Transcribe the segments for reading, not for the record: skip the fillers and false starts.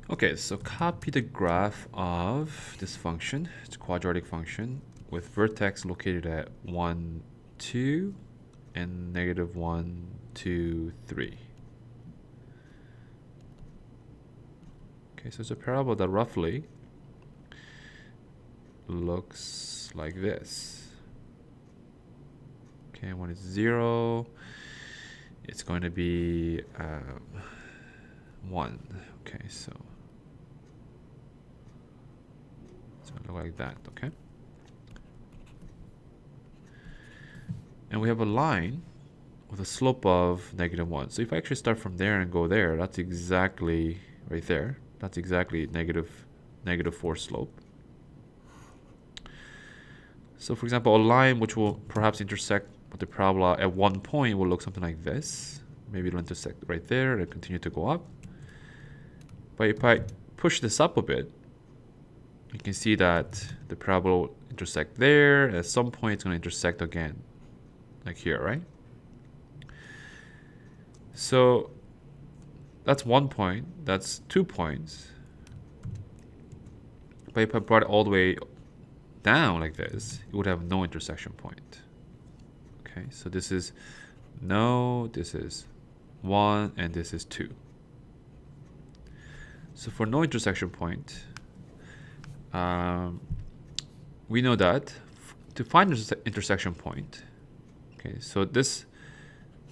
Okay, so copy the graph of this function. It's a quadratic function with vertex located at 1, 2, and negative 1, 2, 3. Okay, so it's a parabola that roughly looks like this. Okay, when it's 0, it's going to be 1. Okay, so it's going to look like that, okay? And we have a line with a slope of negative 1. So if I actually start from there and go there, that's exactly right there. That's exactly negative 4 slope. So for example, a line which will perhaps intersect with the parabola at one point will look something like this. Maybe it'll intersect right there and continue to go up. But if I push this up a bit, you can see that the parabola will intersect there. At some point, it's going to intersect again, like here, right? So that's 1 point. That's 2 points. But if I brought it all the way down like this, it would have no intersection point. Okay, so this is no, this is 1, and this is 2. So for no intersection point, we know that to find intersection point, okay, so this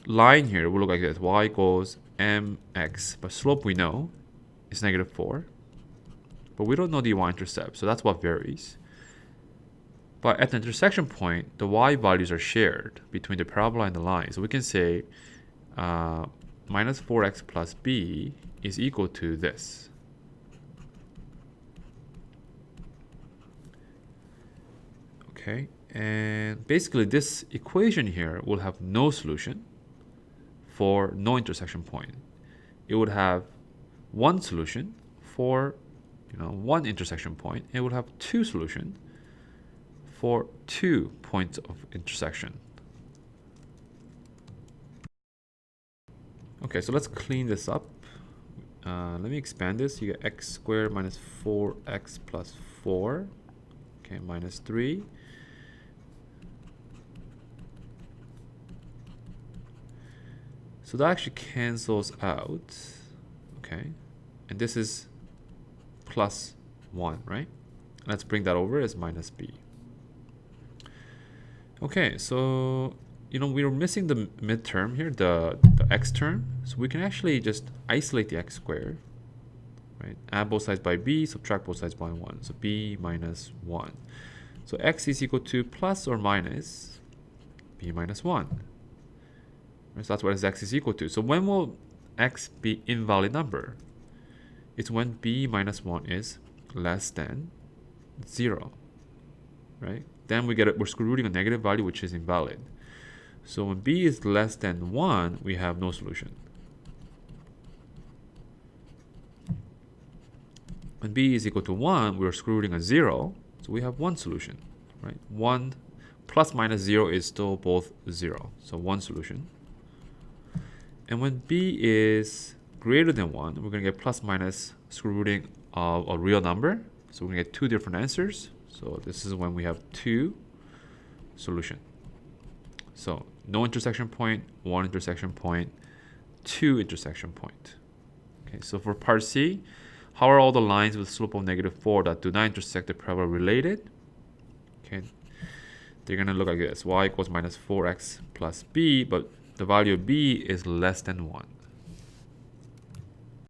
line here will look like this. Y equals mx, but slope we know is negative 4. But we don't know the y-intercept, so that's what varies. But at the intersection point, the y values are shared between the parabola and the line. So we can say minus 4x plus b is equal to this. Okay, and basically this equation here will have no solution for no intersection point. It would have one solution for one intersection point. It would have two solutions for 2 points of intersection. Okay, so let's clean this up. Let me expand this. You get x squared minus 4x plus 4. Okay, minus 3. So that actually cancels out. Okay, and this is plus 1, right? Let's bring that over as minus b. Okay, so we were missing the midterm here, the x term. So we can actually just isolate the x squared, right? Add both sides by b, subtract both sides by 1. So b minus 1. So x is equal to plus or minus b minus 1. Right, so that's what x is equal to. So when will x be invalid number? It's when b minus 1 is less than 0, right? Then we're square rooting a negative value, which is invalid. So when b is less than 1, we have no solution. When b is equal to 1, we're square rooting a 0, so we have one solution, right? 1 plus minus 0 is still both 0, so one solution. And when b is greater than 1, we're going to get plus minus square rooting of a real number. So we're going to get two different answers. So this is when we have two solution. So no intersection point, one intersection point, two intersection point. Okay, so for part C, how are all the lines with slope of negative 4 that do not intersect the parabola related? Okay, they're going to look like this. Y equals minus 4x plus b, but the value of b is less than 1.